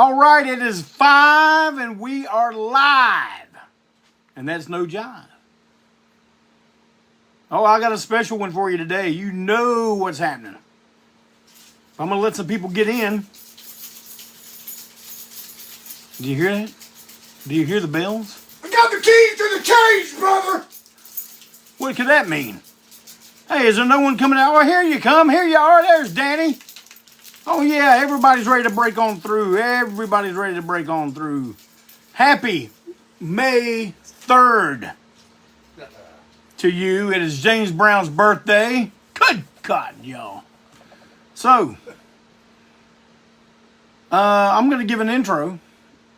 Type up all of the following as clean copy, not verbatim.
All right, it is 5 and we are live. And that's no jive. Oh, I got a special one for you today. You know what's happening. I'm going to let some people get in. Do you hear that? Do you hear the bells? I got the keys to the cage, brother! What could that mean? Hey, is there no one coming out? Oh, here you come. Here you are. There's Danny. Oh, yeah, everybody's ready to break on through. Everybody's ready to break on through. Happy May 3rd to you. It is James Brown's birthday. Good God, y'all. So, I'm going to give an intro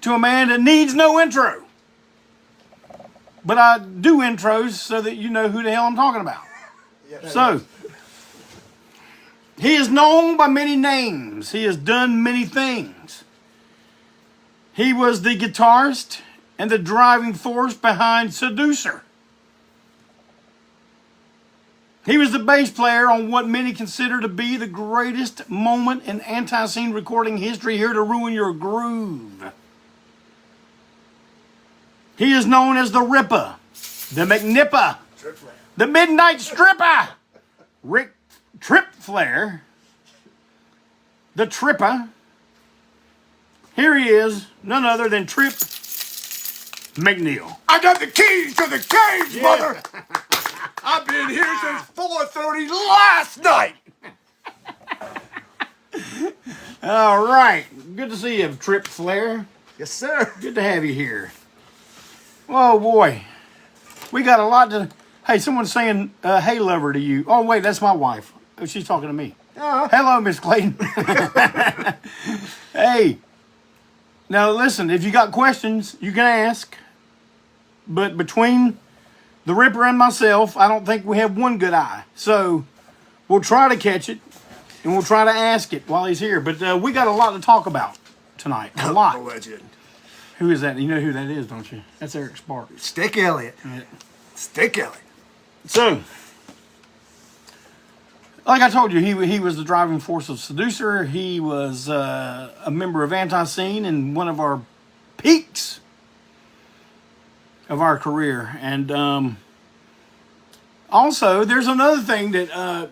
to a man that needs no intro. But I do intros so that you know who the hell I'm talking about. So, he is known by many names. He has done many things. He was the guitarist and the driving force behind Seducer. He was the bass player on what many consider to be the greatest moment in ANTiSEEN recording history, here to ruin your groove. He is known as the Ripper, the McNipper, the Midnight Stripper, Tripp Flair, the Tripper. Here he is, none other than Tripp McNeil. I got the keys to the cage, brother! I've been here since 4:30 last night! All right, good to see you, Tripp Flair. Yes, sir. Good to have you here. Oh, boy. We got a lot to... Hey, someone's saying, hey, lover to you. Oh, wait, that's my wife. Oh, she's talking to me. Hello, Miss Clayton. Hey. Now, listen, if you got questions, you can ask. But between the Ripper and myself, I don't think we have one good eye. So, we'll try to catch it, and we'll try to ask it while he's here. But we got a lot to talk about tonight. A lot. The legend. Who is that? You know who that is, don't you? That's Eric Sparks. Stick Elliott. Yeah. Stick Elliott. So, like I told you, he was the driving force of Seducer. He was a member of ANTiSEEN and one of our peaks of our career. And also, there's another thing that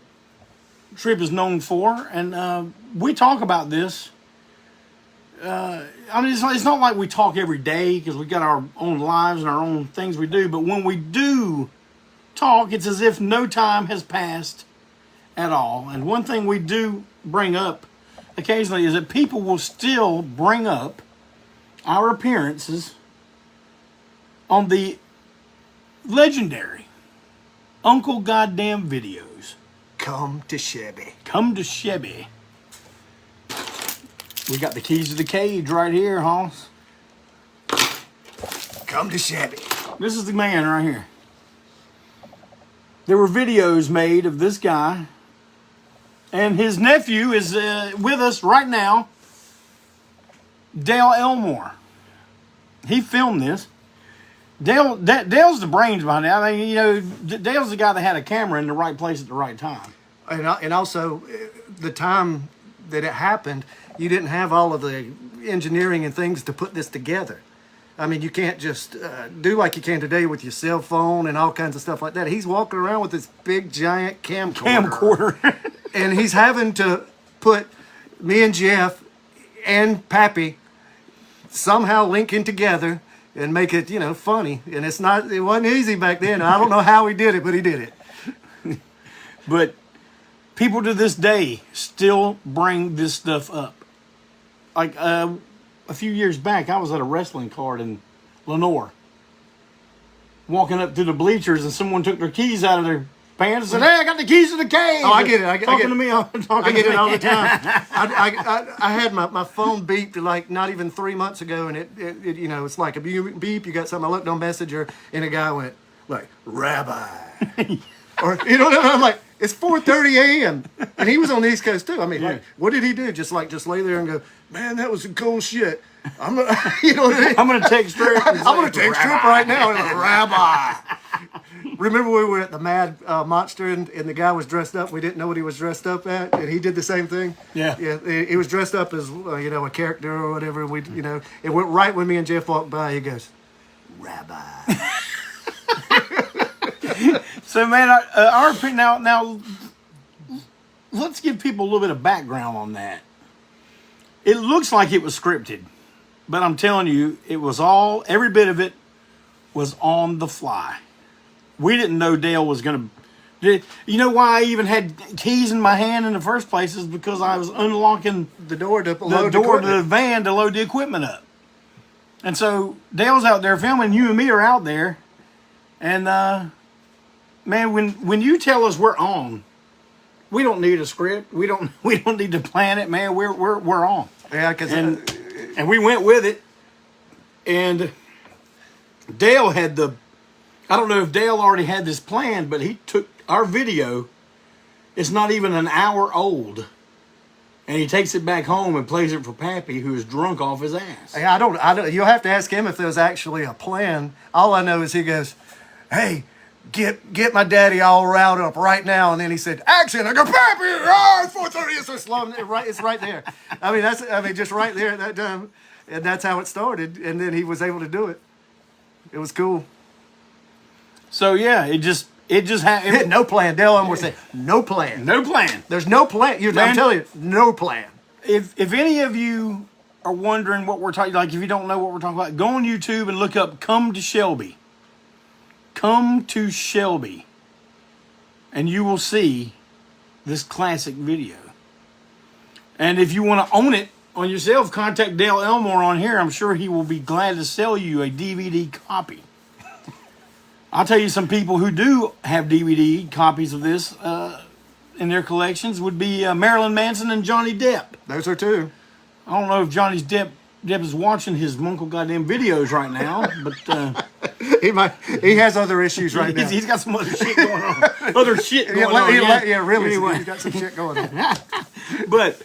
Tripp is known for, and we talk about this. I mean, it's not like we talk every day because we got our own lives and our own things we do. But when we do talk, it's as if no time has passed at all. And one thing we do bring up occasionally is that people will still bring up our appearances on the legendary Uncle Goddamn videos. Come to Chevy. Come to Chevy. We got the keys to the cage right here, Hoss. Come to Chevy. This is the man right here. There were videos made of this guy, and his nephew is with us right now, Dale Elmore. He filmed this. Dale's the brains behind it. I mean, you know, Dale's the guy that had a camera in the right place at the right time. And also, the time that it happened, you didn't have all of the engineering and things to put this together. I mean, you can't just do like you can today with your cell phone and all kinds of stuff like that. He's walking around with this big, giant camcorder. And he's having to put me and Jeff and Pappy somehow linking together and make it, you know, funny. And it wasn't easy back then. I don't know how he did it, but he did it. But people to this day still bring this stuff up. Like a few years back, I was at a wrestling card in Lenore, walking up to the bleachers, and someone took their keys out of their pants and said, "Hey, I got the keys to the cage." Oh, I get it. I get to me. I get it all the time. I had my phone beeped like not even 3 months ago, and it you know, it's like a beep. You got something. I looked on Messenger, and a guy went like, "Rabbi," or you know, I'm like, it's 4:30 a.m. and he was on the East Coast too. I mean, like, what did he do? Just lay there and go, "Man, that was some cool shit." I'm gonna, you know what I mean? I'm gonna text Tripp. I'm gonna text Tripp right now. And Rabbi. Remember we were at the Mad Monster and the guy was dressed up. We didn't know what he was dressed up at, and he did the same thing. Yeah. He was dressed up as a character or whatever. It went right when me and Jeff walked by. He goes, "Rabbi." So, man, our opinion now. Let's give people a little bit of background on that. It looks like it was scripted, but I'm telling you, it was every bit of it was on the fly. We didn't know Dale was going to. You know why I even had keys in my hand in the first place is because I was unlocking The door to the load door the to the van to load the equipment up. And so Dale's out there filming. You and me are out there, and man, when you tell us we're on. We don't need a script. We don't need to plan it, man. We're on. Yeah, because and we went with it. And Dale had I don't know if Dale already had this planned, but he took our video. It's not even an hour old, and he takes it back home and plays it for Pappy, who is drunk off his ass. I don't. You'll have to ask him if there was actually a plan. All I know is he goes, "Hey, get my daddy all riled up right now," and then he said, "Action!" I go, "Pappy, it's 4:30." It's so slow. It's right there. I mean, just right there at that time, and that's how it started. And then he was able to do it. It was cool. So yeah, it just happened. No plan. Dale Elmore said, "No plan. No plan. There's no plan." I'm telling you, no plan. If any of you are wondering what we're talking, like if you don't know what we're talking about, go on YouTube and look up "Come to Shelby." Come to Shelby, and you will see this classic video. And if you want to own it on yourself, contact Dale Elmore on here. I'm sure he will be glad to sell you a DVD copy. I'll tell you, some people who do have DVD copies of this in their collections would be Marilyn Manson and Johnny Depp. Those are two. I don't know if Depp is watching his Munkle goddamn videos right now, but he has other issues right now. He's got some other shit going on. Other shit going on. Yeah, really. Anyway. He's got some shit going on. But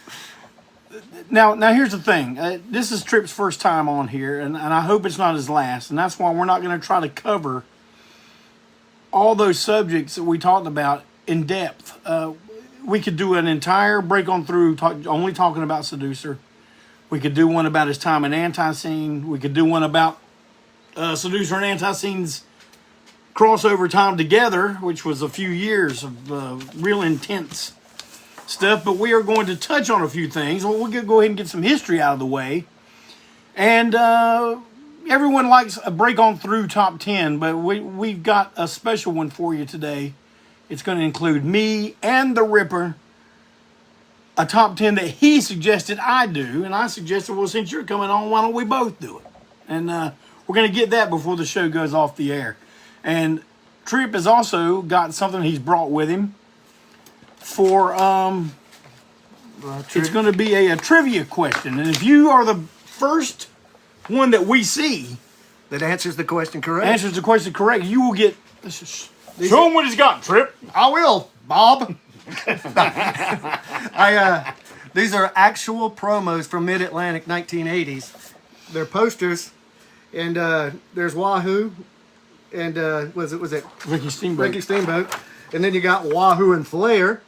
now here's the thing. This is Tripp's first time on here, and I hope it's not his last. And that's why we're not going to try to cover all those subjects that we talked about in depth. We could do an entire break on through only talking about Seducer. We could do one about his time in ANTiSEEN. We could do one about Seducer and ANTiSEEN's crossover time together, which was a few years of real intense stuff. But we are going to touch on a few things. Well, we'll go ahead and get some history out of the way. And everyone likes a break on through top 10, but we've got a special one for you today. It's going to include me and the Ripper. A top 10 that he suggested I do, and I suggested, well, since you're coming on, why don't we both do it? And we're going to get that before the show goes off the air. And Tripp has also got something he's brought with him for, it's going to be a trivia question. And if you are the first one that we see that answers the question correct, you will get, show him what he's got, Tripp. I will, Bob. These are actual promos from Mid-Atlantic 1980s. They're posters, and there's Wahoo, and was it Ricky Steamboat, and then you got Wahoo and Flair,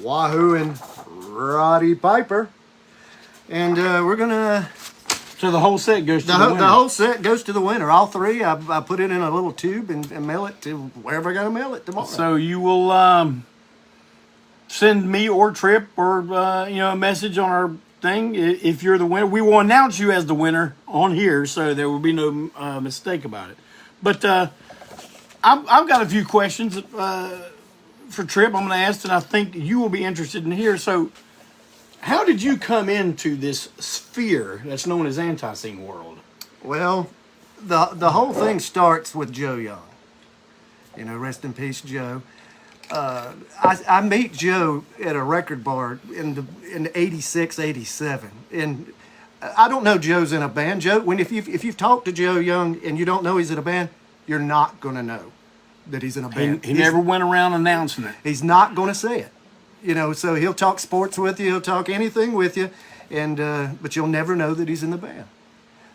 Wahoo and Roddy Piper, and we're gonna. So the whole set goes to the winner. The whole set goes to the winner. All three. I put it in a little tube and mail it to wherever I got to mail it tomorrow. So you will send me or Tripp or a message on our thing if you're the winner. We will announce you as the winner on here, so there will be no mistake about it. But I've got a few questions for Tripp. I'm going to ask, and I think you will be interested in here. So, how did you come into this sphere that's known as ANTiSEEN world? Well, the whole thing starts with Joe Young. Rest in peace, Joe. I meet Joe at a record bar in 86, 87. And I don't know Joe's in a band. Joe, if you've talked to Joe Young and you don't know he's in a band, you're not going to know that he's in a band. He never went around announcing it. He's not going to say it. So he'll talk sports with you, he'll talk anything with you, and but you'll never know that he's in the band.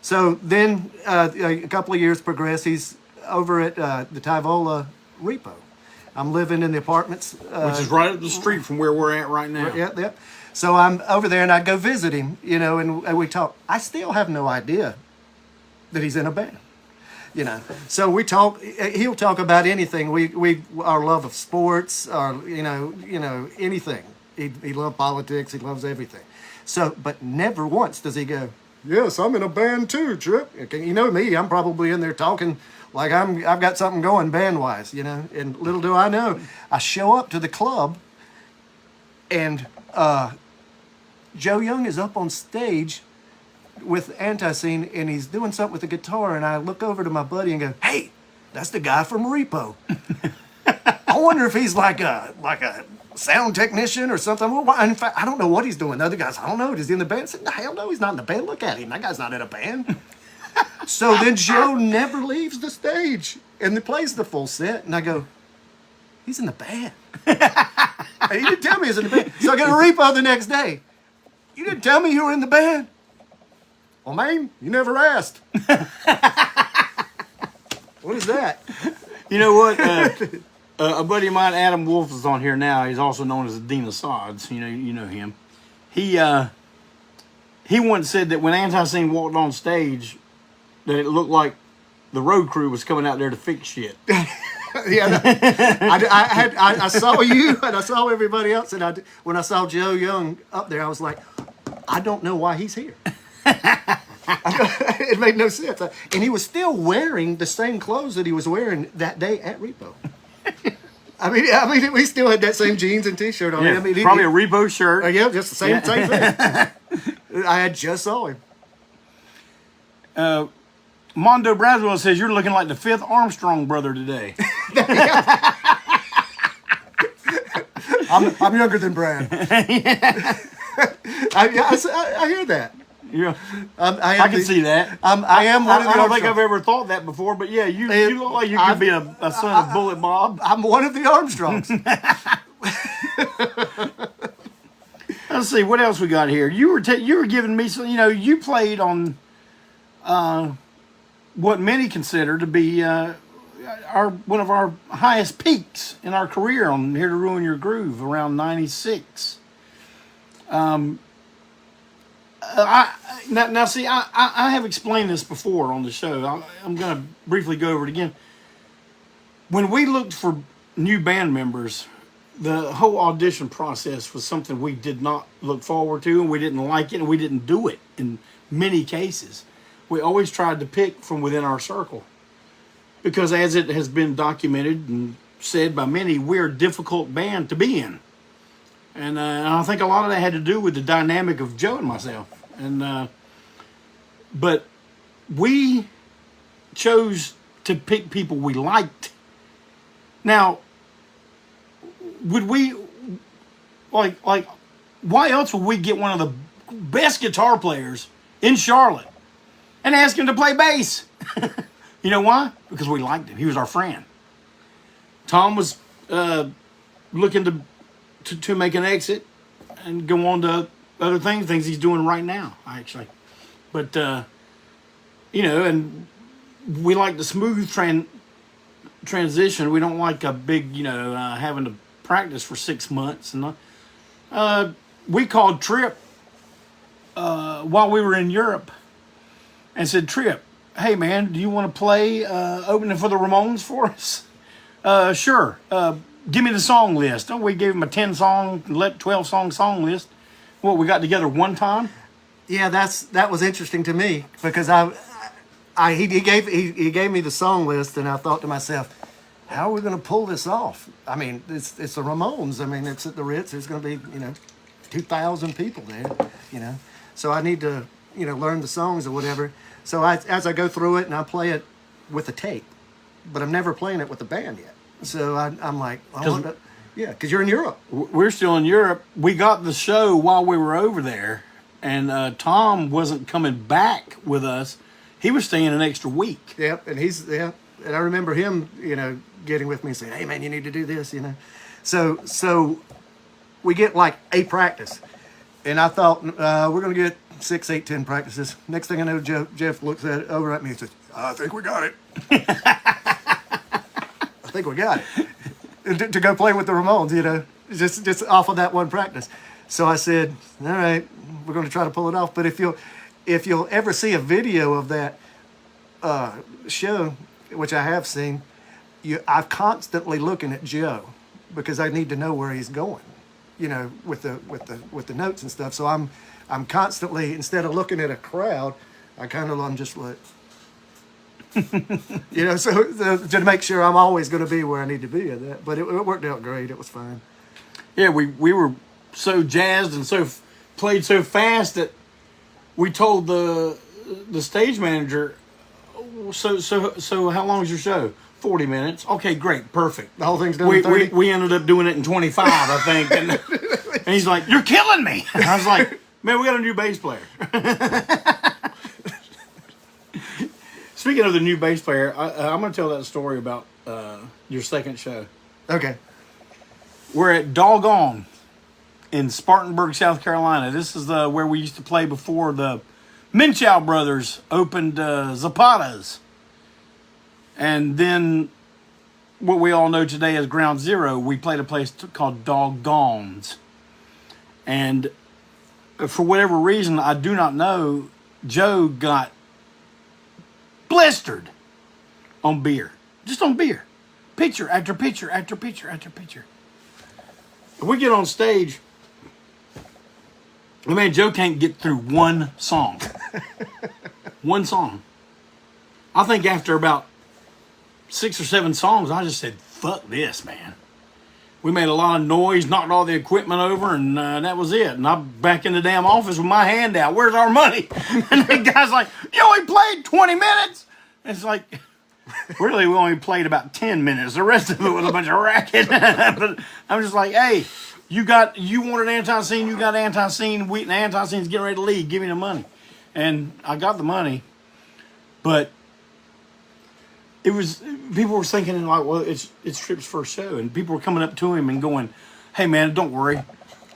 So then a couple of years progress. He's over at the Tyvola Repo. I'm living in the apartments. Which is right up the street from where we're at right now. Yep. So I'm over there, and I go visit him, and we talk. I still have no idea that he's in a band, So we talk. He'll talk about anything. We our love of sports, or anything. He loves politics. He loves everything. So, but never once does he go, "Yes, I'm in a band too, Tripp." Okay, you know me. I'm probably in there talking like I've got something going band wise, And little do I know, I show up to the club, and Joe Young is up on stage with ANTiSEEN, and he's doing something with the guitar, and I look over to my buddy and go, "Hey, that's the guy from Repo." I wonder if he's like a sound technician or something. Well, in fact, I don't know what he's doing. The other guys, I don't know. Is he in the band? I said, hell no, he's not in the band. Look at him. That guy's not in a band. So then Joe never leaves the stage and he plays the full set. And I go, he's in the band. He didn't tell me he was in the band. So I got a Repo the next day. You didn't tell me you were in the band. Well, man, you never asked. What is that? You know what? A buddy of mine, Adam Wolf, is on here now. He's also known as Dean of Sods. You know him. He once said that when ANTiSEEN walked on stage, that it looked like the road crew was coming out there to fix shit. Yeah, I saw you and I saw everybody else, and when I saw Joe Young up there, I was like, I don't know why he's here. It made no sense, and he was still wearing the same clothes that he was wearing that day at Repo. I mean, we still had that same jeans and T-shirt on. Yeah, probably a Repo shirt. Yeah, just the same thing. I had just saw him. Mondo Braswell says you're looking like the fifth Armstrong brother today. I'm younger than Brad. I hear that. Yeah, I can see that. I am one of the I don't Armstrongs. think I've ever thought that before, but yeah, you look like you could be a son of Bullet Bob. I'm one of the Armstrongs. Let's see what else we got here. You were giving me some. You played on what many consider to be one of our highest peaks in our career on Here to Ruin Your Groove around '96. Now, see, I have explained this before on the show. I'm going to briefly go over it again. When we looked for new band members, the whole audition process was something we did not look forward to, and we didn't like it, and we didn't do it in many cases. We always tried to pick from within our circle. Because as it has been documented and said by many, we're a difficult band to be in. And I think a lot of that had to do with the dynamic of Joe and myself. But we chose to pick people we liked. Now, would we, like, why else would we get one of the best guitar players in Charlotte and ask him to play bass? You know why? Because we liked him. He was our friend. Tom was looking to make an exit and go on to other things he's doing right now, actually. But, and we like the smooth transition. We don't like a big, having to practice for 6 months. And we called Tripp while we were in Europe and said, Tripp, hey, man, do you want to play opening for the Ramones for us? Sure. Give me the song list. Oh, we gave him a 10-song, 12-song song list. What, we got together one time? Yeah, that was interesting to me because he gave me the song list, and I thought to myself, how are we going to pull this off? I mean, it's the Ramones. I mean, it's at the Ritz. There's going to be 2,000 people there. So I need to learn the songs or whatever. So as I go through it and I play it with a tape, but I'm never playing it with the band yet. So I'm like, because you're in Europe. We're still in Europe. We got the show while we were over there, and Tom wasn't coming back with us. He was staying an extra week. Yep, and and I remember him, getting with me and saying, "Hey, man, you need to do this," So we get like a practice, and I thought we're gonna get 6, 8, 10 practices. Next thing I know, Jeff looks over at me and says, "I think we got it." think we got it. To go play with the Ramones, you know, just off of that one practice. So I said, all right, we're going to try to pull it off. But if you'll ever see a video of that show, which I have seen, I'm constantly looking at Joe because I need to know where he's going, you know, with the notes and stuff. So I'm constantly, instead of looking at a crowd, I'm just like, you know, so to make sure I'm always going to be where I need to be at that. But it worked out great. It was fine. Yeah, we were so jazzed and played so fast that we told the stage manager, so how long is your show? 40 minutes. Okay, great, perfect. The whole thing's done in 30? We ended up doing it in 25, I think. And he's like, "You're killing me." And I was like, "Man, we got a new bass player." Speaking of the new bass player, I'm going to tell that story about your second show. Okay. We're at Doggone in Spartanburg, South Carolina. This is where we used to play before the Minchow brothers opened Zapata's. And then what we all know today as Ground Zero, we played a place called Doggone's. And for whatever reason, I do not know, Joe got blistered on beer. Just on beer. Picture after picture after picture after picture. We get on stage, and man, Joe can't get through one song. One song. I think after about 6 or 7 songs, I just said, "Fuck this, man." We made a lot of noise, knocked all the equipment over, and that was it. And I'm back in the damn office with my hand out. "Where's our money?" And the guy's like, "You only played 20 minutes?" And it's like, really, we only played about 10 minutes. The rest of it was a bunch of racket. But I'm just like, "Hey, you wanted ANTiSEEN, you got ANTiSEEN. And ANTiSEEN's getting ready to leave. Give me the money." And I got the money, but people were thinking like, well, it's Tripp's first show, and people were coming up to him and going, "Hey man, don't worry,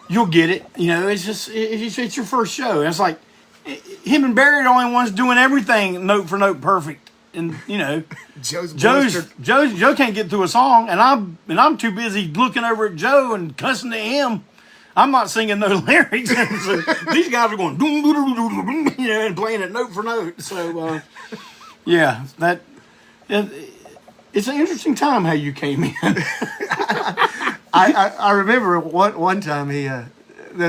you'll get it. You know, it's your first show." And it's like, him and Barry are the only ones doing everything note for note perfect, and you know, Joe can't get through a song, and I'm too busy looking over at Joe and cussing at him. I'm not singing no lyrics. So these guys are going, you know, and playing it note for note. So yeah, that. It's an interesting time how you came in. I remember one time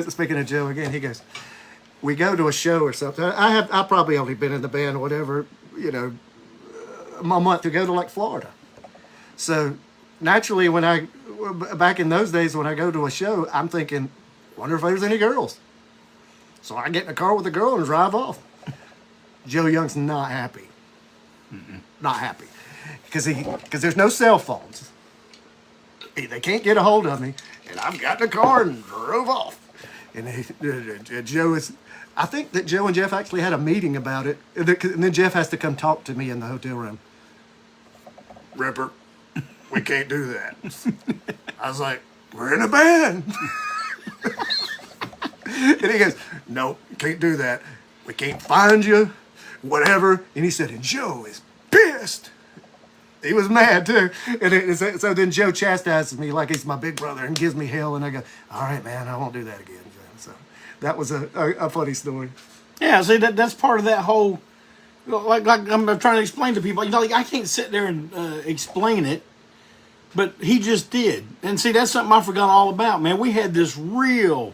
speaking of Joe again, he goes, we go to a show or something. I probably only been in the band or whatever, you know, a month to go to like Florida. So naturally, back in those days when I go to a show, I'm thinking, wonder if there's any girls. So I get in the car with the girl and drive off. Joe Young's not happy. Not happy, because there's no cell phones. They can't get a hold of me, and I've got in the car and drove off. And Joe is, I think that Joe and Jeff actually had a meeting about it, and then Jeff has to come talk to me in the hotel room. "Ripper, we can't do that." I was like, "We're in a band." And he goes, "No, can't do that. We can't find you, whatever." And he said, and Joe is pissed. He was mad too. And so then Joe chastises me like he's my big brother and gives me hell. And I go, "All right, man, I won't do that again." So that was a funny story. Yeah, see, that's part of that whole, like I'm trying to explain to people. You know, like I can't sit there and explain it, but he just did. And see, that's something I forgot all about, man. We had this real.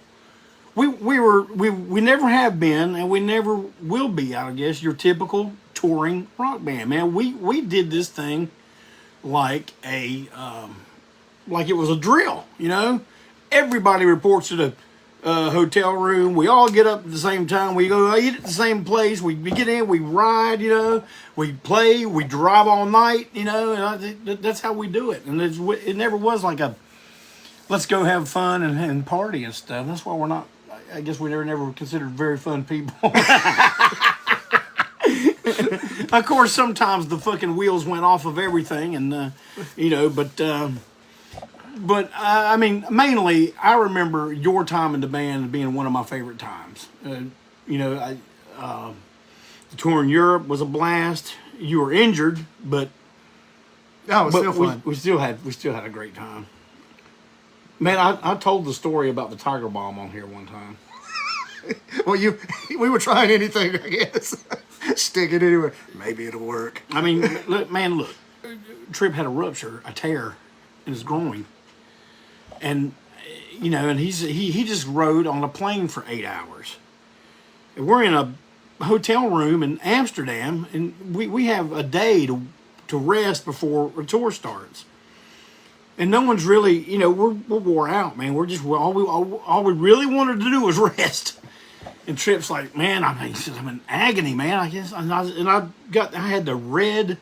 We never have been, and we never will be, I guess, your typical touring rock band, man. We did this thing like like it was a drill, you know. Everybody reports to the hotel room. We all get up at the same time. We go eat at the same place. We get in, we ride, you know. We play, we drive all night, you know. And that's how we do it. And it never was like a let's go have fun and party and stuff. That's why we're not. I guess we never considered very fun people. Of course, sometimes the fucking wheels went off of everything, and you know. But I mean, mainly, I remember your time in the band being one of my favorite times. You know, the tour in Europe was a blast. You were injured, but Oh, it's But still fun. we still had a great time. Man, I told the story about the Tiger Bomb on here one time. Well, we were trying anything, I guess. Stick it anywhere. Maybe it'll work. I mean, look. Tripp had a tear in his groin. And, and he just rode on a plane for 8 hours. And we're in a hotel room in Amsterdam, and we have a day to rest before a tour starts. And no one's really, we're wore out, man. All we really wanted to do was rest. And Tripp's like, man, I'm in agony, man. I guess, I had the red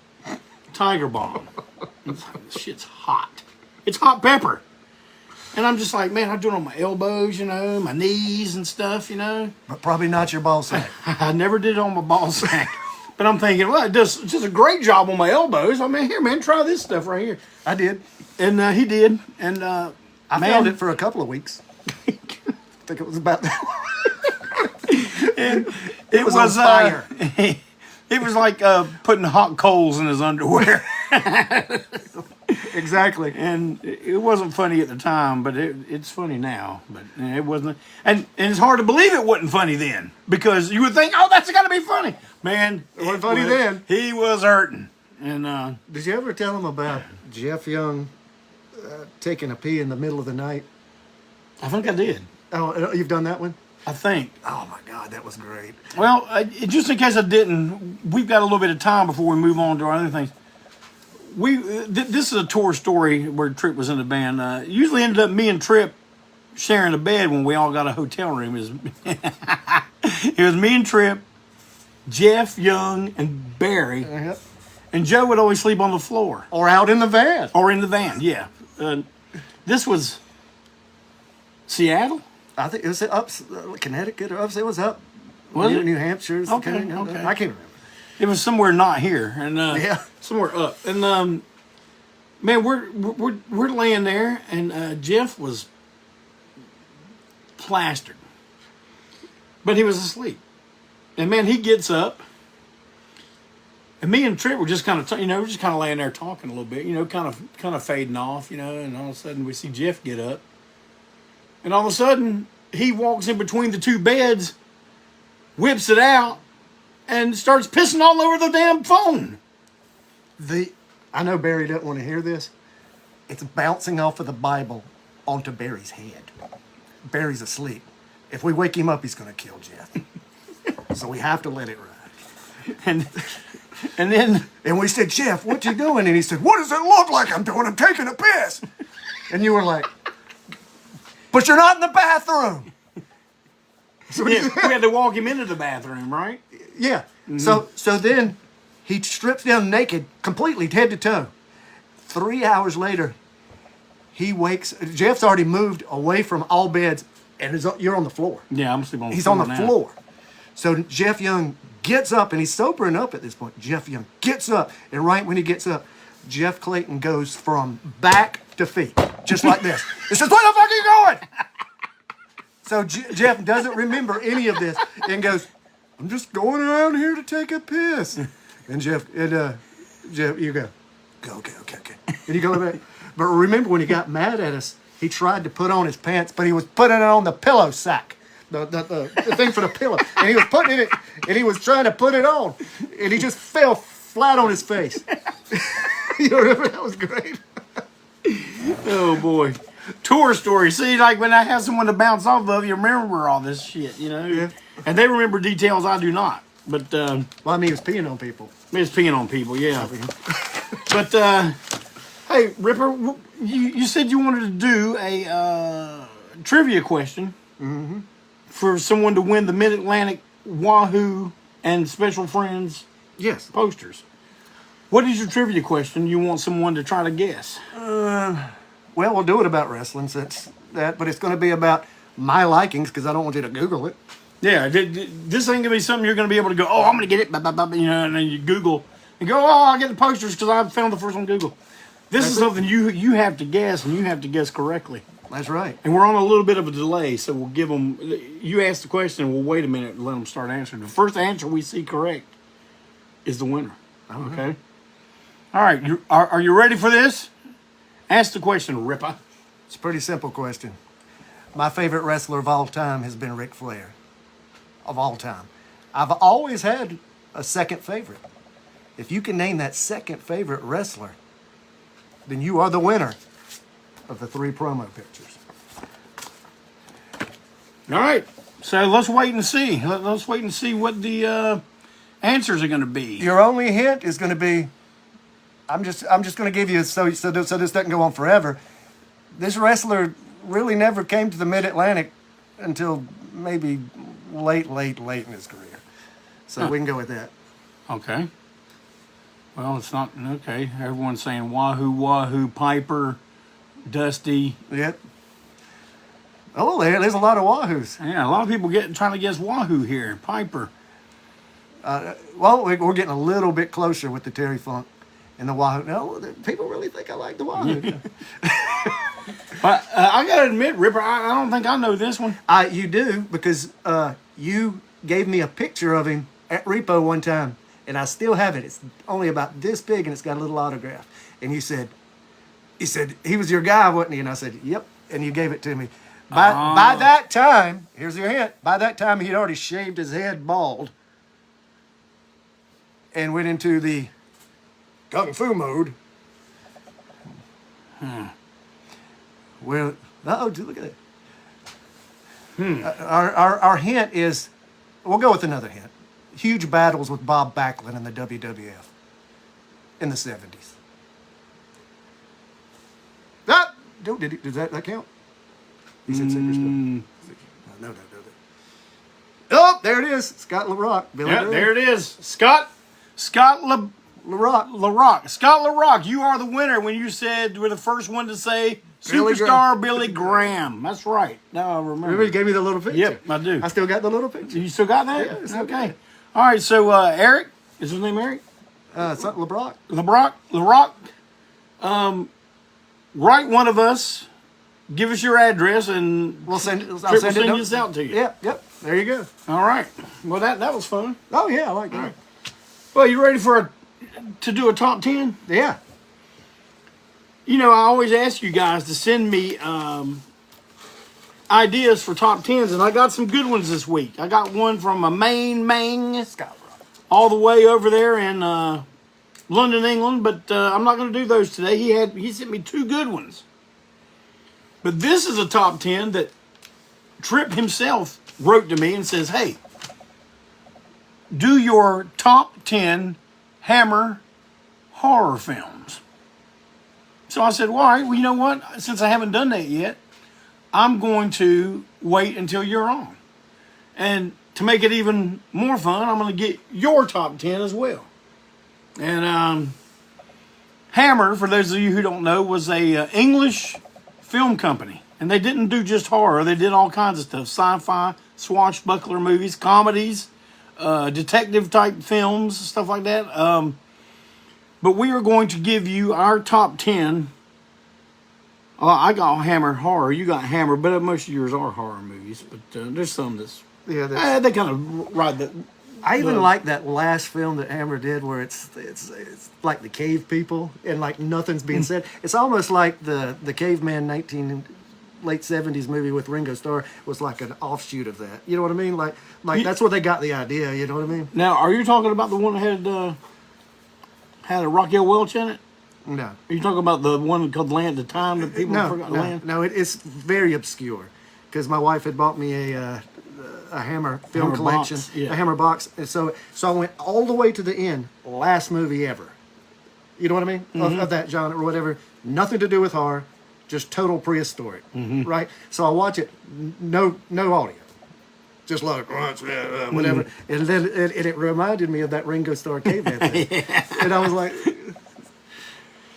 Tiger Bomb. It's like, this shit's hot. It's hot pepper. And I'm just like, man, I do it on my elbows, my knees and stuff, But probably not your ball sack. I never did it on my ball sack. But I'm thinking, well, it does a great job on my elbows. I mean, here, man, try this stuff right here. I did. And he did. And I felt it for a couple of weeks. I think it was about and it was on fire. It was like putting hot coals in his underwear. Exactly. And it wasn't funny at the time, but it's funny now. But it wasn't. And it's hard to believe it wasn't funny then, because you would think, oh, that's got to be funny. Man, it wasn't funny then. He was hurting. And did you ever tell him about Jeff Young taking a pee in the middle of the night? I think I did. Oh, you've done that one? I think. Oh my God, that was great. Well, just in case I didn't, we've got a little bit of time before we move on to our other things. This is a tour story where Tripp was in the band. Usually ended up me and Tripp sharing a bed when we all got a hotel room. It was me and Tripp, Jeff Young, and Barry. Yep. And Joe would always sleep on the floor. Or out in the van. Or in the van, yeah. This was Seattle? I think it was up Connecticut or up. It was up. Was it? New Hampshire. Okay. I can't remember. It was somewhere not here, and Yeah. somewhere up. And man, we're laying there, and Jeff was plastered, but he was asleep. And man, he gets up, and me and Tripp were just kind of we're just kind of laying there talking a little bit, kind of fading off, and all of a sudden we see Jeff get up, and all of a sudden he walks in between the two beds, whips it out, and starts pissing all over the damn phone. I know Barry doesn't want to hear this. It's bouncing off of the Bible onto Barry's head. Barry's asleep. If we wake him up, he's going to kill Jeff. So we have to let it ride. And we said, Jeff, what you doing? And he said, what does it look like I'm doing? I'm taking a piss. And you were like, but you're not in the bathroom. So yeah, we had to walk him into the bathroom, right? Yeah. Mm-hmm. So then he strips down naked, completely, head to toe. 3 hours later, he wakes. Jeff's already moved away from all beds, and you're on the floor. Yeah, I'm sleeping on the He's floor on the now. floor. So Jeff Young gets up, and he's sobering up at this point. Jeff Young gets up, and right when he gets up, Jeff Clayton goes from back to feet, just like this. He says, where the fuck are you going? So Jeff doesn't remember any of this and goes, I'm just going around here to take a piss. And Jeff, you go. Okay. And you go back. But remember when he got mad at us, he tried to put on his pants, but he was putting it on the pillow sack. The thing for the pillow. And he was putting it, and he was trying to put it on. And he just fell flat on his face. You remember? That was great. Oh, boy. Tour story. See, like when I have someone to bounce off of, you remember all this shit, Yeah. And they remember details I do not. But, Well, I mean, he was peeing on people. it's peeing on people, yeah. But, hey, Ripper, you said you wanted to do a trivia question for someone to win the Mid-Atlantic Wahoo and Special Friends Yes. posters. What is your trivia question you want someone to try to guess? Well, we'll do it about wrestling since that, but it's going to be about my likings because I don't want you to Google it. Yeah, this ain't gonna be something you're gonna be able to go, oh, I'm gonna get it, and then you Google and go, oh, I'll get the posters because I found the first on Google. This is something you have to guess, and you have to guess correctly. That's right. And we're on a little bit of a delay, so we'll give them. You ask the question, and we'll wait a minute and let them start answering. The first answer we see correct is the winner. Okay. All right, are you ready for this? Ask the question, Ripper. It's a pretty simple question. My favorite wrestler of all time has been Ric Flair. Of all time. I've always had a second favorite. If you can name that second favorite wrestler, then you are the winner of the 3 promo pictures. All right, so let's wait and see. Let's wait and see what the answers are going to be. Your only hint is going to be, I'm just going to give you so this doesn't go on forever. This wrestler really never came to the Mid-Atlantic until maybe late in his career. So we can go with that. Okay. Well, it's not okay. Everyone's saying Wahoo, Piper, Dusty. Yep. Oh, there's a lot of Wahoos. Yeah, a lot of people trying to guess Wahoo here. Piper. Well, we're getting a little bit closer with the Terry Funk and the Wahoo. No, people really think I like the Wahoo. But I got to admit, Ripper, I don't think I know this one. You do, because you gave me a picture of him at Repo one time, and I still have it. It's only about this big, and it's got a little autograph. And you said, he was your guy, wasn't he? And I said, yep. And you gave it to me. By that time, here's your hint. By that time, he'd already shaved his head bald and went into the kung fu mode. Well, look at that. Our hint is, we'll go with another hint. Huge battles with Bob Backlund in the WWF in the 70s. Does that count? He said Sickers. No. Oh, there it is. Scott LaRock. Yeah, there it is. Scott LaRock. Scott LaRock, you are the winner when you said you were the first one to say Superstar Billy Graham. That's right. Now I remember. Remember you gave me the little picture? Yep, I do. I still got the little picture. You still got that? Yeah, okay. All right, so Eric, is his name Eric? It's not LaRock. LaRock. Write one of us. Give us your address and I'll send this out to you. Yep. There you go. All right. Well, that was fun. Oh yeah, I like that. Right. Well, you ready to do a top 10? Yeah. You know, I always ask you guys to send me ideas for top 10s, and I got some good ones this week. I got one from a Mang Scott all the way over there in London, England, but I'm not going to do those today. He sent me 2 good ones. But this is a top 10 that Tripp himself wrote to me and says, hey, do your top 10 Hammer horror films. So I said, well, all right, well, you know what? Since I haven't done that yet, I'm going to wait until you're on. And to make it even more fun, I'm going to get your top 10 as well. And Hammer, for those of you who don't know, was a English film company. And they didn't do just horror. They did all kinds of stuff. Sci-fi, swashbuckler movies, comedies, detective type films, stuff like that. But we are going to give you our top 10. I got Hammer horror. You got Hammer, but most of yours are horror movies. But there's some that's they kind of ride that. I even like that last film that Hammer did, where it's like the cave people and like nothing's being said. It's almost like the Caveman late 70s movie with Ringo Starr was like an offshoot of that. You know what I mean? Like that's where they got the idea. You know what I mean? Now, are you talking about the one that had a Raquel Welch in it? No. Are you talking about the one called Land of Time that people forgot? No, it's very obscure because my wife had bought me a Hammer film collection, a Hammer box, and so I went all the way to the end. Last movie ever. You know what I mean? Of that genre or whatever. Nothing to do with horror, just total prehistoric, right? So I watch it, no audio, just like whatever, and then it reminded me of that Ringo Starr caveman thing, and I was like.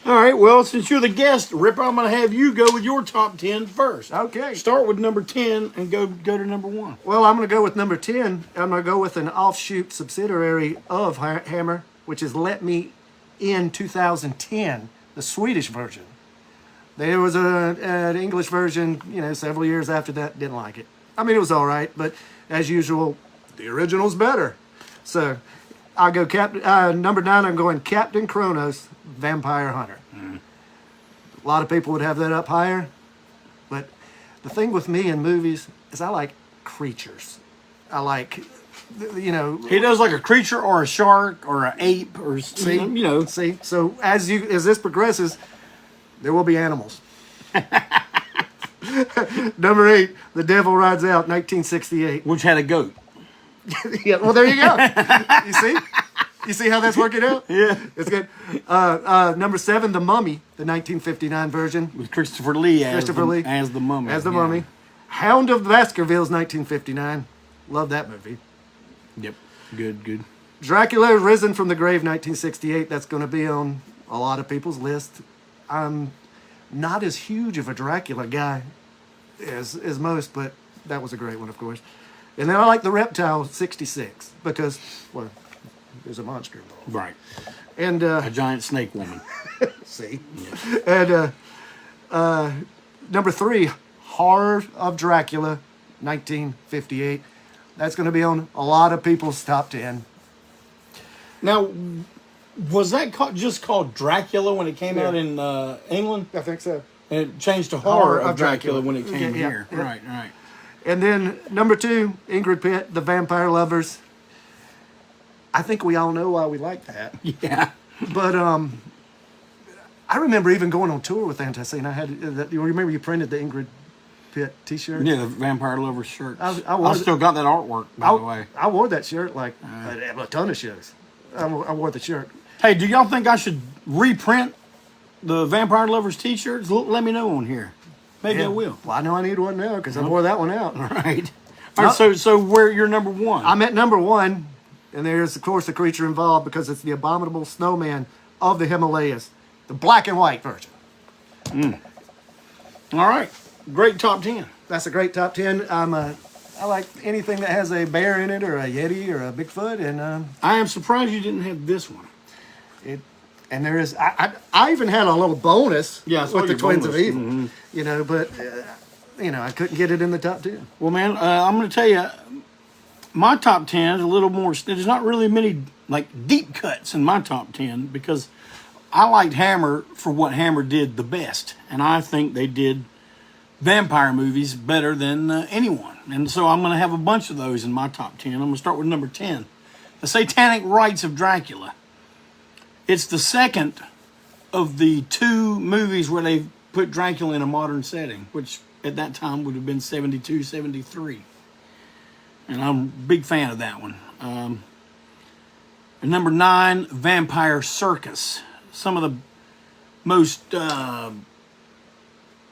All right, well, since you're the guest, Ripper, I'm going to have you go with your top 10 first. Okay. Start with number 10 and go to number 1. Well, I'm going to go with number 10. I'm going to go with an offshoot subsidiary of Hammer, which is Let Me In 2010, the Swedish version. There was an English version, several years after that. Didn't like it. I mean, it was all right, but as usual, the original's better. So I go number 9. I'm going Captain Chronos, Vampire Hunter. A lot of people would have that up higher, but the thing with me in movies is I like creatures. I like, you know. He does like a creature or a shark or an ape or See, you know. See, so as this progresses, there will be animals. Number 8, The Devil Rides Out, 1968. Which had a goat. Yeah, well, there you go. You see? You see how that's working out? Yeah. It's good. Number 7, The Mummy, the 1959 version. With Christopher Lee as the mummy. As the Yeah. Mummy. Hound of the Baskervilles, 1959. Love that movie. Yep. Good. Dracula Risen from the Grave, 1968. That's going to be on a lot of people's list. I'm not as huge of a Dracula guy as most, but that was a great one, of course. And then I like The Reptile, 66, because, well, there's a monster involved. Right. And A giant snake woman. see, and number 3, Horror of Dracula, 1958. That's going to be on a lot of people's top 10. Now, was that just called Dracula when it came Yeah. out in England? I think so. And it changed to Horror of Dracula when it came here. Yeah. Right. And then number 2, Ingrid Pitt, The Vampire Lovers. I think we all know why we like that. Yeah. But I remember even going on tour with ANTiSEEN. I had you remember you printed the Ingrid Pitt T-shirt? Yeah, the Vampire Lover shirt. I wore I still got that artwork, by the way. I wore that shirt like a ton of shows. I wore the shirt. Hey, do y'all think I should reprint the Vampire Lovers T-shirts? Let me know on here. Maybe I will. Well, I know I need one now because I wore that one out. Right. All right. So where you're number 1? I'm at number 1, and there's of course a creature involved because it's the abominable snowman of the Himalayas, the black and white version. All right. Great top 10. That's a great top 10. I like anything that has a bear in it, or a yeti, or a Bigfoot, and I am surprised you didn't have this one. and there is. I even had a little bonus Yeah, I saw with the your Twins bonus. of Evil, you know, but I couldn't get it in the top 10. Well, man, I'm going to tell you, my top 10 is a little more. There's not really many like deep cuts in my top 10 because I liked Hammer for what Hammer did the best, and I think they did vampire movies better than anyone. And so I'm going to have a bunch of those in my top 10. I'm going to start with number 10, The Satanic Rites of Dracula. It's the second of the 2 movies where they put Dracula in a modern setting, which at that time would have been 72, 73. And I'm a big fan of that one. And number 9, Vampire Circus. Some of the most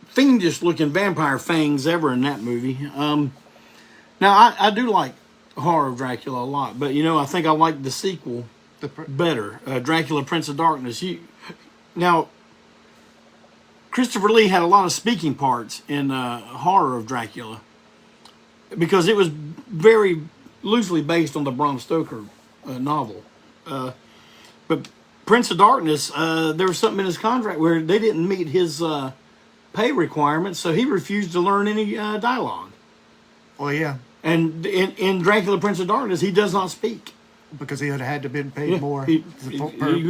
fiendish-looking vampire fangs ever in that movie. Now, I do like Horror of Dracula a lot, but, I think I like the sequel better, Dracula, Prince of Darkness. Now, Christopher Lee had a lot of speaking parts in Horror of Dracula because it was very loosely based on the Bram Stoker novel. But Prince of Darkness, there was something in his contract where they didn't meet his pay requirements, so he refused to learn any dialogue. Well, yeah, And in Dracula, Prince of Darkness, he does not speak. because he would have had to been paid more. You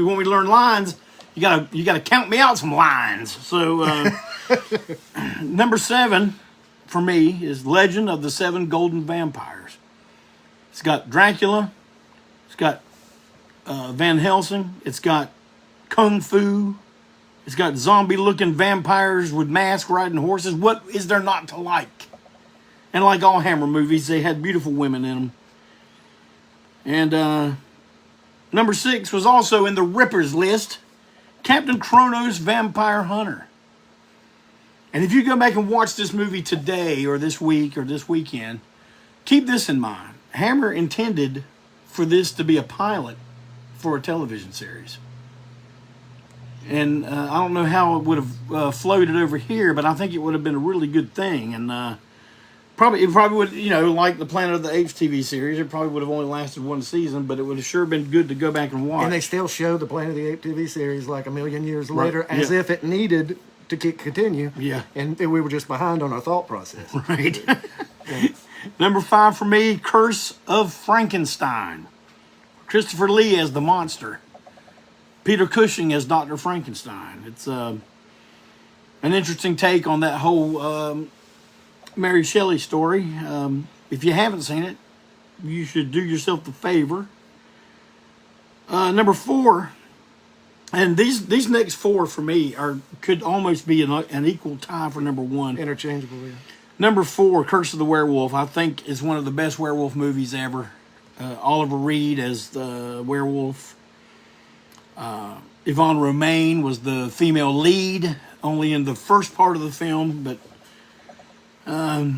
want me to learn lines? You gotta count me out some lines. So number 7 for me is Legend of the 7 Golden Vampires. It's got Dracula. It's got Van Helsing. It's got Kung Fu. It's got zombie-looking vampires with masks riding horses. What is there not to like? And like all Hammer movies, they had beautiful women in them. And number 6 was also in the Rippers list, Captain Chronos, Vampire Hunter. And if you go back and watch this movie today or this week or this weekend, keep this in mind. Hammer intended for this to be a pilot for a television series. And I don't know how it would have floated over here, but I think it would have been a really good thing. And it probably would, like the Planet of the Apes TV series, it probably would have only lasted 1 season, but it would have sure been good to go back and watch. And they still show the Planet of the Apes TV series like a million years Right. later, as if it needed to continue. Yeah. And we were just behind on our thought process. Right. Number 5 for me, Curse of Frankenstein. Christopher Lee as the monster. Peter Cushing as Dr. Frankenstein. It's an interesting take on that whole Mary Shelley story. If you haven't seen it, you should do yourself the favor. Number 4, and these next 4 for me could almost be an equal tie for number 1. Interchangeable, yeah. Number 4, Curse of the Werewolf, I think is one of the best werewolf movies ever. Oliver Reed as the werewolf. Yvonne Romaine was the female lead, only in the first part of the film. But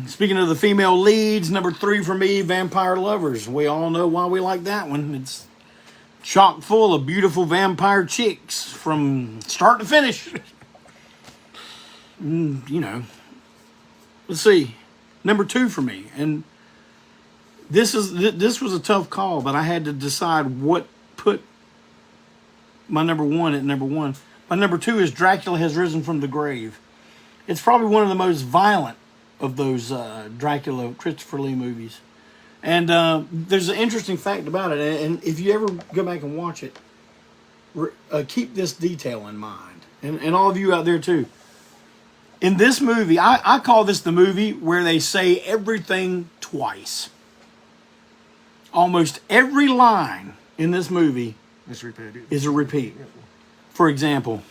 speaking of the female leads, number 3 for me, Vampire Lovers. We all know why we like that one. It's chock full of beautiful vampire chicks from start to finish. You know. Let's see. Number 2 for me. And this was a tough call, but I had to decide what put my number 1 at number 1. My number 2 is Dracula Has Risen from the Grave. It's probably one of the most violent of those Dracula Christopher Lee movies. And there's an interesting fact about it, and if you ever go back and watch it, keep this detail in mind, and all of you out there too. In this movie, I call this the movie where they say everything twice. Almost every line in this movie is a repeat. For example,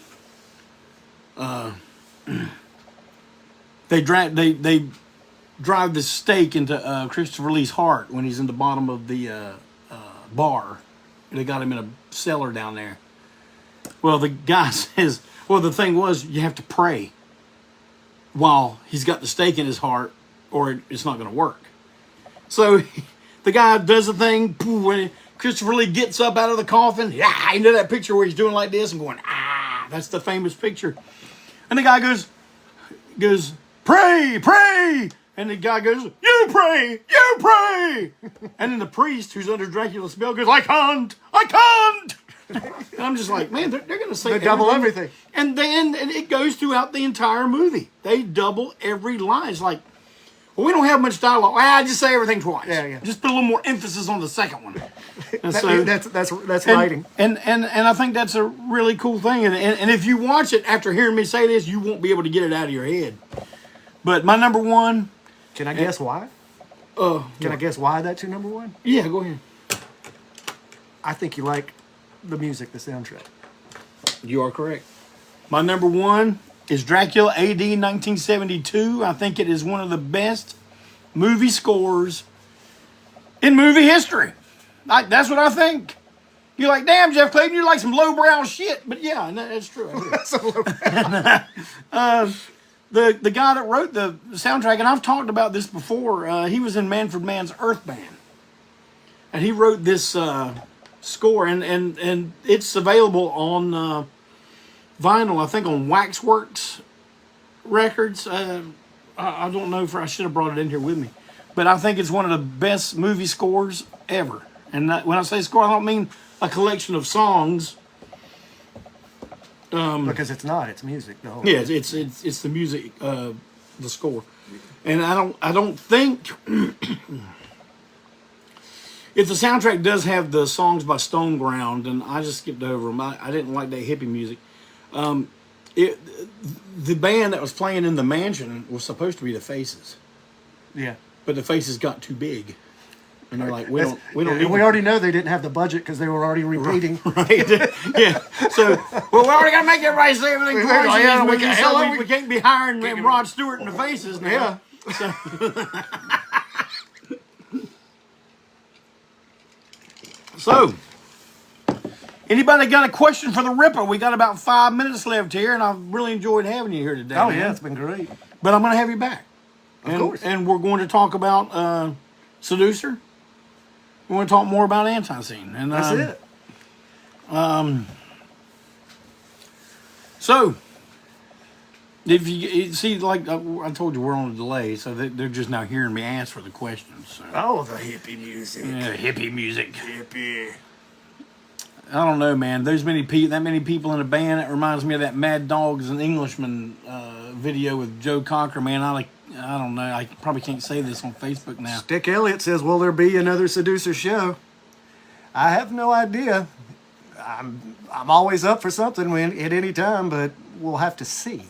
they drive the stake into Christopher Lee's heart when he's in the bottom of the bar. They got him in a cellar down there. Well, the guy says, well, the thing was, you have to pray while he's got the stake in his heart, or it's not going to work. So the guy does the thing. When Christopher Lee gets up out of the coffin, you know that picture where he's doing like this and going, that's the famous picture. And the guy goes, pray, pray. And the guy goes, you pray. And then the priest, who's under Dracula's spell, goes, I can't. And I'm just like, man, they're going to say they double everything. And it goes throughout the entire movie. They double every line. It's like, well, we don't have much dialogue. Just say everything twice. Yeah. Just put a little more emphasis on the second one. And that's writing. And I think that's a really cool thing. And if you watch it after hearing me say this, you won't be able to get it out of your head. But my number 1. Can I guess why? Can I guess why that's your number 1? Yeah, go ahead. I think you like the music, the soundtrack. You are correct. My number 1 is Dracula AD 1972. I think it is one of the best movie scores in movie history. That's what I think. You're like, damn, Jeff Clayton, you like some lowbrow shit. But yeah, that's true. The guy that wrote the soundtrack, and I've talked about this before, he was in Manfred Mann's Earth Band. And he wrote this score, and it's available on vinyl, I think on Waxworks Records. I don't know if I should have brought it in here with me. But I think it's one of the best movie scores ever. And when I say score, I don't mean a collection of songs. Because it's not, it's music. The whole it's the music, the score. And I don't think if the soundtrack does have the songs by Stoneground, and I just skipped over them. I didn't like that hippie music. The band that was playing in the mansion was supposed to be the Faces. Yeah. But the Faces got too big. And they're like, we already know they didn't have the budget because they were already repeating. Right. Yeah. So, we already got to make everybody say everything twice. We can't be hiring Rod Stewart and the Faces now. Yeah. So, anybody got a question for the Ripper? We got about 5 minutes left here, and I've really enjoyed having you here today. Oh, yeah, it's been great. But I'm going to have you back. Of course. And we're going to talk about Seducer. We want to talk more about ANTiSEEN. And that's it. So, if you see, like I told you, we're on a delay, so they're just now hearing me answer the questions. So. Oh, the hippie music. Yeah, hippie music. Hippie. I don't know, man. That many people in a band. It reminds me of that Mad Dogs and Englishmen video with Joe Cocker, man. I don't know. I probably can't say this on Facebook now. Stick Elliott says, will there be another Seducer show? I have no idea. I'm always up for something at any time, but we'll have to see.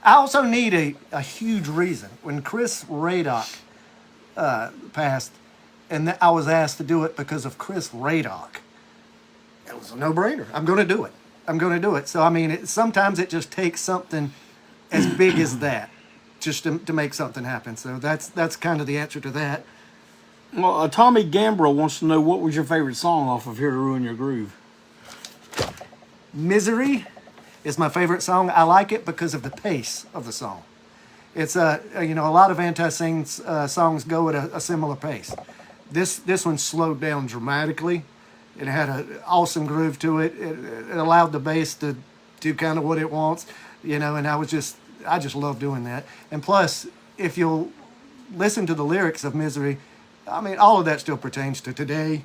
I also need a huge reason. When Chris Radock passed, and I was asked to do it because of Chris Radock, it was a no-brainer. I'm going to do it. I'm going to do it. So, I mean, sometimes it just takes something as big as that just to make something happen. So that's kind of the answer to that. Well, Tommy Gambrel wants to know what was your favorite song off of Here to Ruin Your Groove? Misery is my favorite song. I like it because of the pace of the song. It's a lot of ANTiSEEN songs go at a similar pace. This one slowed down dramatically. It had an awesome groove to it. It allowed the bass to do kind of what it wants, and I just love doing that. And plus, if you'll listen to the lyrics of Misery, I mean, all of that still pertains to today,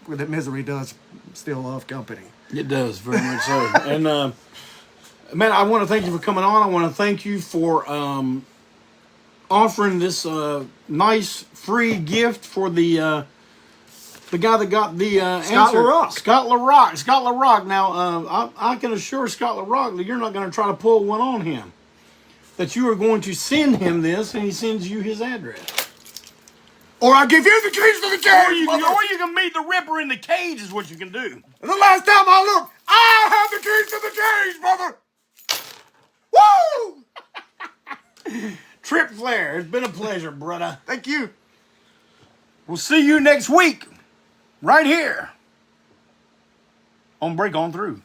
where that misery does still love company. It does, very much so. And, man, I want to thank you for coming on. I want to thank you for offering this nice free gift for the guy that got the Scott answer. LaRock. Scott LaRock. Now, I can assure Scott LaRock that you're not going to try to pull one on him. That you are going to send him this, and he sends you his address. Or I give you the keys to the cage, mother. Or you can meet the Ripper in the cage is what you can do. And the last time I looked, I have the keys to the cage, brother. Woo! Tripp Flair, it's been a pleasure, brother. Thank you. We'll see you next week, right here on Break On Through.